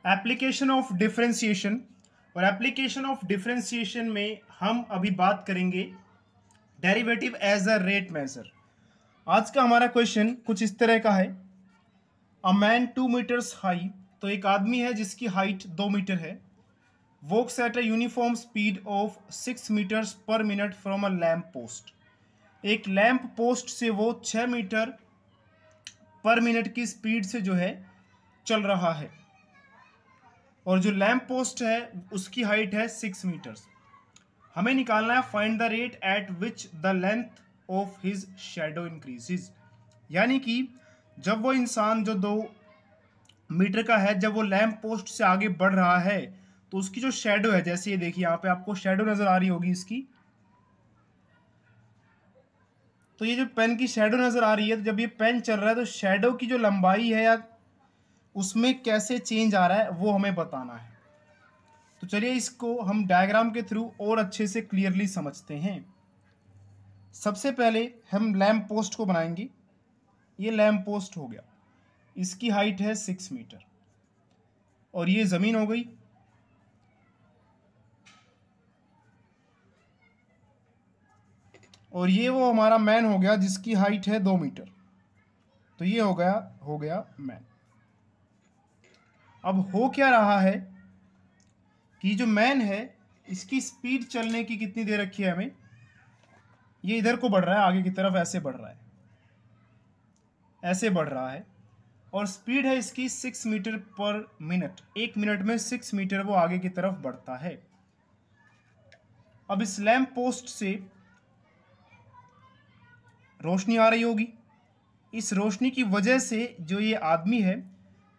Application of differentiation. और application of differentiation में हम अभी बात करेंगे derivative as a rate measure. आज का हमारा क्वेश्चन कुछ इस तरह का है। अ मैन 2 मीटर्स हाई, तो एक आदमी है जिसकी हाइट 2 मीटर है, walks at a uniform speed of 6 meters per minute from a lamp post. एक लैम्प पोस्ट से वो 6 मीटर पर मिनट की स्पीड से जो है चल रहा है, और जो लैम्प पोस्ट है उसकी हाइट है 6 मीटर्स। हमें निकालना है find the rate at which the length of his shadow increases. यानी कि जब वो इंसान जो 2 मीटर का है, जब वो लैम्प पोस्ट से आगे बढ़ रहा है तो उसकी जो शैडो है, जैसे ये देखिए यहाँ पे आपको शैडो नजर आ रही होगी इसकी, तो ये जो पेन की शैडो नजर आ रही है, तो जब ये पेन चल रहा है तो शैडो की जो लंबाई है या उसमें कैसे चेंज आ रहा है वो हमें बताना है। तो चलिए इसको हम डायग्राम के थ्रू और अच्छे से क्लियरली समझते हैं। सबसे पहले हम लैम्प पोस्ट को बनाएंगे। ये लैम्प पोस्ट हो गया, इसकी हाइट है 6 मीटर, और ये ज़मीन हो गई। और ये वो हमारा मैन हो गया जिसकी हाइट है 2 मीटर। तो ये हो गया मैन। अब हो क्या रहा है कि जो मैन है इसकी स्पीड चलने की कितनी दे रखी है हमें, ये इधर को बढ़ रहा है, आगे की तरफ ऐसे बढ़ रहा है, ऐसे बढ़ रहा है, और स्पीड है इसकी 6 मीटर पर मिनट। 1 मिनट में 6 मीटर वो आगे की तरफ बढ़ता है। अब इस लैम्प पोस्ट से रोशनी आ रही होगी, इस रोशनी की वजह से जो ये आदमी है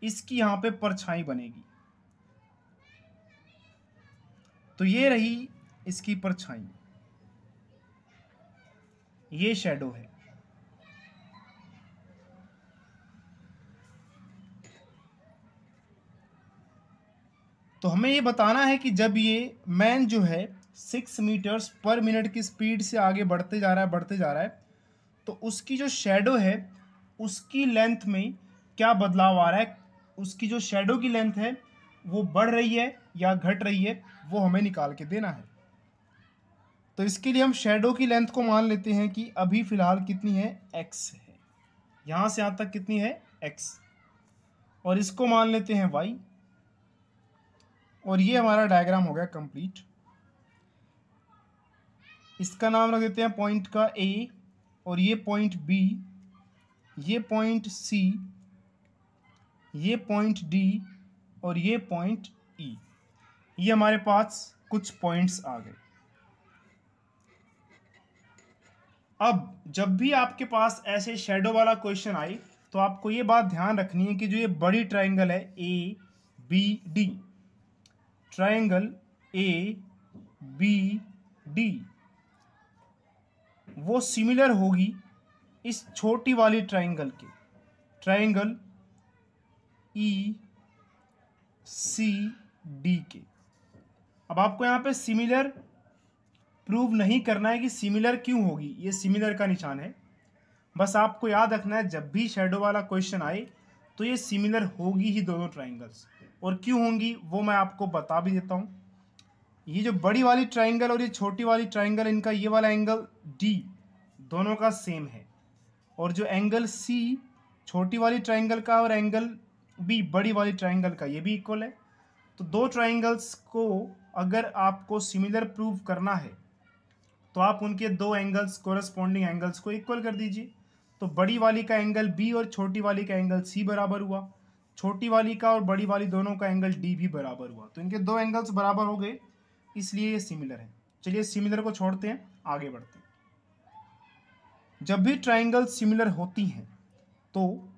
इसकी यहाँ पे परछाई बनेगी। तो ये रही इसकी परछाई, ये शैडो है। तो हमें ये बताना है कि जब ये मैन जो है 6 मीटर्स पर मिनट की स्पीड से आगे बढ़ते जा रहा है, तो उसकी जो शैडो है उसकी लेंथ में क्या बदलाव आ रहा है, उसकी जो शैडो की लेंथ है वो बढ़ रही है या घट रही है, वो हमें निकाल के देना है। तो इसके लिए हम शैडो की लेंथ को मान लेते हैं कि अभी फिलहाल कितनी है, x है। यहाँ से यहाँ तक कितनी है, x, और इसको मान लेते हैं y। और ये हमारा डायग्राम हो गया कंप्लीट। इसका नाम रख देते हैं पॉइंट का A, और ये पॉइंट B, ये पॉइंट C, ये पॉइंट D, और ये पॉइंट E। ये हमारे पास कुछ पॉइंट्स आ गए। अब जब भी आपके पास ऐसे शैडो वाला क्वेश्चन आए तो आपको ये बात ध्यान रखनी है कि जो ये बड़ी ट्राइंगल है ABD, ट्राइंगल ABD वो सिमिलर होगी इस छोटी वाली ट्राइंगल के, ट्राइंगल ECD के। अब आपको यहाँ पे सिमिलर प्रूव नहीं करना है कि सिमिलर क्यों होगी, ये सिमिलर का निशान है। बस आपको याद रखना है जब भी शैडो वाला क्वेश्चन आए तो ये सिमिलर होगी ही दोनों ट्राइंगल्स, और क्यों होंगी वो मैं आपको बता भी देता हूँ। ये जो बड़ी वाली ट्राइंगल और ये छोटी वाली ट्राइंगल, इनका ये वाला एंगल D दोनों का सेम है, और जो एंगल C छोटी वाली ट्राइंगल का और एंगल B बड़ी वाली ट्राइंगल का, ये भी इक्वल है। तो दो ट्राइंगल्स को अगर आपको सिमिलर प्रूव करना है तो आप उनके दो एंगल्स, कोरस्पॉन्डिंग एंगल्स को इक्वल कर दीजिए। तो बड़ी वाली का एंगल B और छोटी वाली का एंगल C बराबर हुआ, छोटी वाली का और बड़ी वाली दोनों का एंगल D भी बराबर हुआ। तो इनके दो एंगल्स बराबर हो गए, इसलिए ये सिमिलर है। चलिए सिमिलर को छोड़ते हैं, आगे बढ़ते हैं। जब भी ट्राइंगल सिमिलर होती हैं तो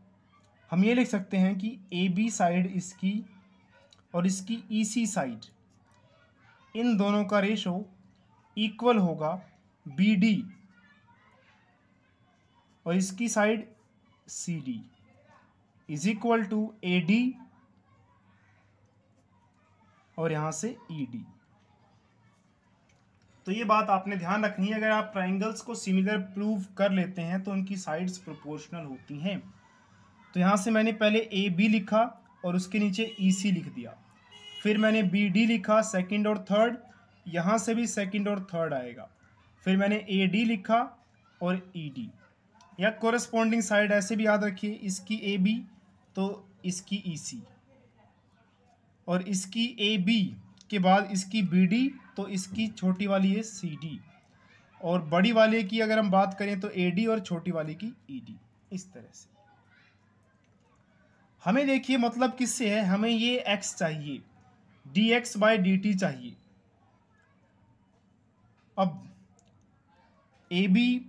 हम ये लिख सकते हैं कि AB साइड इसकी और इसकी EC साइड, इन दोनों का रेशो इक्वल होगा BD, और इसकी side CD is equal to AD, और यहां से ED। तो ये बात आपने ध्यान रखनी है, अगर आप ट्राइंगल्स को सिमिलर प्रूव कर लेते हैं तो उनकी साइड्स प्रोपोर्शनल होती हैं। तो यहाँ से मैंने पहले AB लिखा, और उसके नीचे EC लिख दिया। फिर मैंने BD लिखा, सेकंड और थर्ड, यहाँ से भी सेकंड और थर्ड आएगा। फिर मैंने AD लिखा और ED, या कोरस्पॉन्डिंग साइड ऐसे भी याद रखिए, इसकी AB तो इसकी EC, और इसकी AB के बाद इसकी BD तो इसकी छोटी वाली है CD, और बड़ी वाले की अगर हम बात करें तो AD और छोटी वाले की ED। इस तरह से हमें देखिए मतलब किससे है, हमें ये x चाहिए, dx/dt चाहिए। अब AB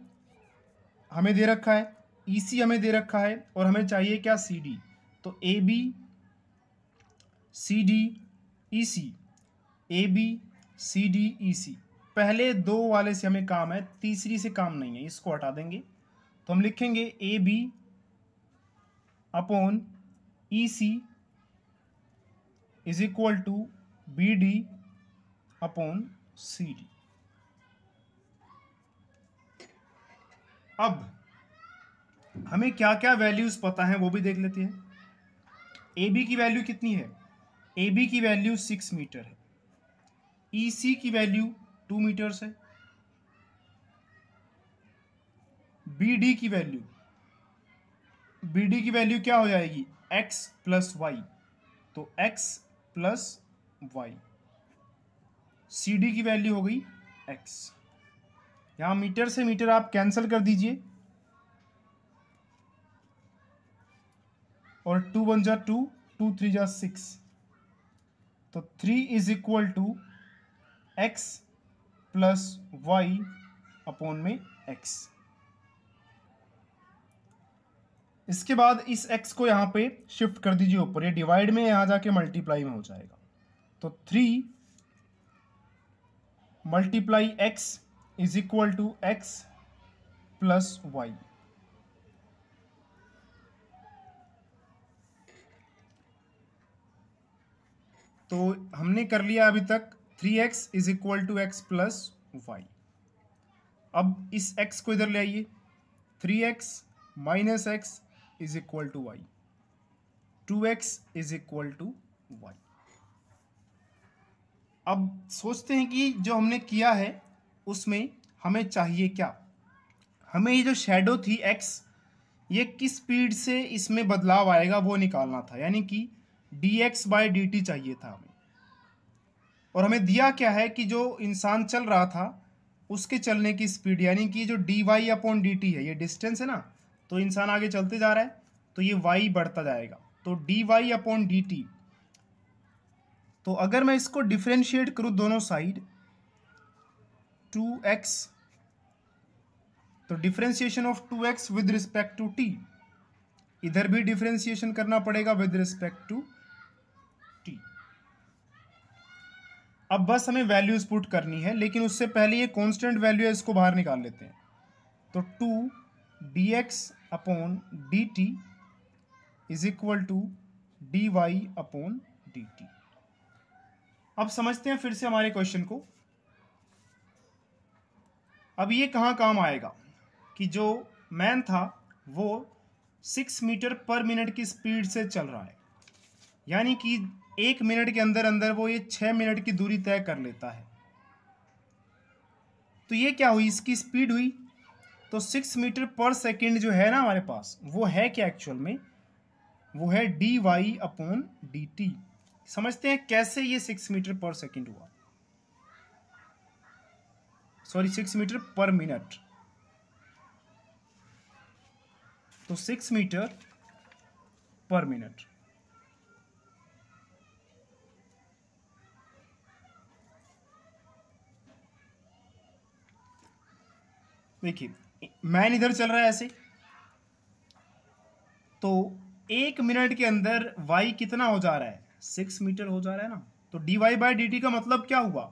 हमें दे रखा है, EC हमें दे रखा है, और हमें चाहिए क्या, CD। तो AB CD EC, AB CD EC, पहले दो वाले से हमें काम है, तीसरी से काम नहीं है, इसको हटा देंगे। तो हम लिखेंगे AB upon EC is equal to BD upon CD। अब हमें क्या क्या वैल्यूज पता है वो भी देख लेते हैं। AB की वैल्यू कितनी है, AB की वैल्यू 6 मीटर है, EC की वैल्यू 2 मीटर्स है, BD की वैल्यू क्या हो जाएगी, x प्लस वाई, तो x प्लस वाई। CD की वैल्यू हो गई x। यहां मीटर से मीटर आप कैंसिल कर दीजिए, और 2 1 जा 2, 2 3 जा 6, तो 3 is equal to x plus y upon में x। इसके बाद इस x को यहाँ पे शिफ्ट कर दीजिए ऊपर, ये डिवाइड में यहाँ जाके मल्टीप्लाई में हो जाएगा। तो 3 multiply x is equal to x plus y. तो हमने कर लिया अभी तक 3x is equal to x plus y. अब इस x को इधर ले आइए, 3x minus x is equal to y, 2x is equal to y. अब सोचते हैं कि जो हमने किया है उसमें हमें चाहिए क्या, हमें ये जो शेडो थी x, ये किस स्पीड से इसमें बदलाव आएगा वो निकालना था, यानी कि dx/dt चाहिए था हमें। और हमें दिया क्या है कि जो इंसान चल रहा था उसके चलने की स्पीड, यानी कि जो dy/dt है, ये डिस्टेंस है ना, तो इंसान आगे चलते जा रहा है तो ये y बढ़ता जाएगा, तो dy/dt। तो अगर मैं इसको डिफरेंशिएट करूं दोनों साइड, 2x, तो differentiation of 2x with respect to t, इधर भी डिफरेंशिएशन करना पड़ेगा विद रिस्पेक्ट टू t। अब बस हमें वैल्यूज पुट करनी है, लेकिन उससे पहले ये कांस्टेंट वैल्यू है, इसको बाहर निकाल लेते हैं। तो 2 dx/dt is equal to dy/dt। अब समझते हैं फिर से हमारे क्वेश्चन को। अब ये कहाँ काम आएगा कि जो मैन था वो 6 मीटर पर मिनट की स्पीड से चल रहा है, यानी कि 1 मिनट के अंदर अंदर वो ये 6 मिनट की दूरी तय कर लेता है। तो ये क्या हुई, इसकी स्पीड हुई। तो 6 मीटर पर सेकेंड जो है ना हमारे पास, वो है क्या एक्चुअल में, वो है dy/dt। समझते हैं कैसे ये 6 मीटर पर सेकेंड हुआ, सॉरी 6 मीटर पर मिनट। तो 6 मीटर पर मिनट, देखिए मैन इधर चल रहा है ऐसे, तो 1 मिनट के अंदर y कितना हो जा रहा है, 6 मीटर हो जा रहा है ना। तो dy/dt का मतलब क्या हुआ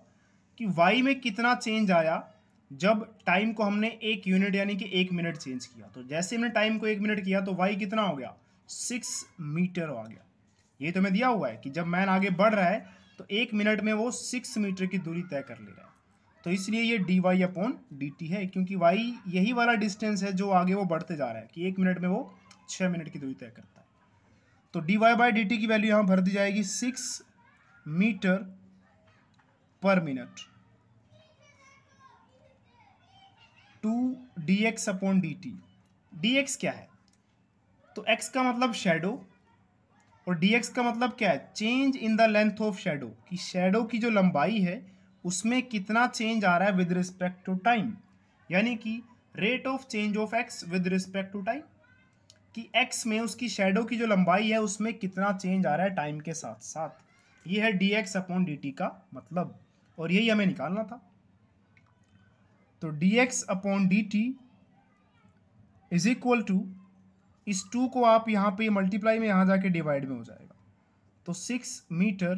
कि y में कितना चेंज आया जब टाइम को हमने 1 यूनिट यानी कि 1 मिनट चेंज किया। तो जैसे हमने टाइम को 1 मिनट किया तो y कितना हो गया, 6 मीटर आ गया। ये तो हमें दिया हुआ है कि जब मैन आगे बढ़ रहा है तो 1 मिनट में वो 6 मीटर की दूरी तय कर ले रहा है। तो इसलिए ये dy/dt है, क्योंकि y यही वाला डिस्टेंस है जो आगे वो बढ़ते जा रहा है कि 1 मिनट में वो 6 मिनट की दूरी तय करता है। तो dy/dt की वैल्यू यहाँ भर दी जाएगी 6 मीटर पर मिनट टू dx/dt। dx क्या है? तो x का मतलब शेडो और dx का मतलब क्या है? Change in the length of shadow, कि शेडो की जो लंबाई है उसमें कितना चेंज आ रहा है विद रिस्पेक्ट टू टाइम, यानी कि rate of change of x with respect to time, कि x में उसकी शेडो की जो लंबाई है उसमें कितना चेंज आ रहा है टाइम के साथ साथ। ये है dx/dt का मतलब, और यही हमें निकालना था। तो dx/dt इज इक्वल टू, इस 2 को आप यहाँ पे मल्टीप्लाई में यहाँ जाके डिवाइड में हो जाएगा, तो 6 मीटर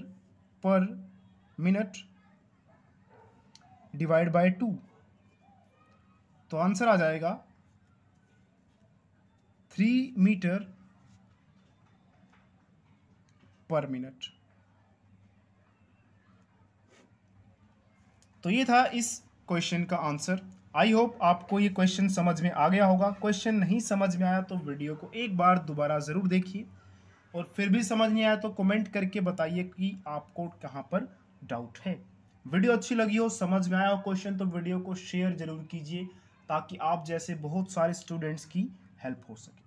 पर मिनट डिवाइड बाय 2, तो आंसर आ जाएगा 3 मीटर पर मिनट। तो ये था इस क्वेश्चन का आंसर। आई होप आपको ये क्वेश्चन समझ में आ गया होगा। क्वेश्चन नहीं समझ में आया तो वीडियो को एक बार दोबारा ज़रूर देखिए, और फिर भी समझ नहीं आया तो कमेंट करके बताइए कि आपको कहाँ पर डाउट है। वीडियो अच्छी लगी हो, समझ में आया हो क्वेश्चन, तो वीडियो को शेयर ज़रूर कीजिए ताकि आप जैसे बहुत सारे स्टूडेंट्स की हेल्प हो सके।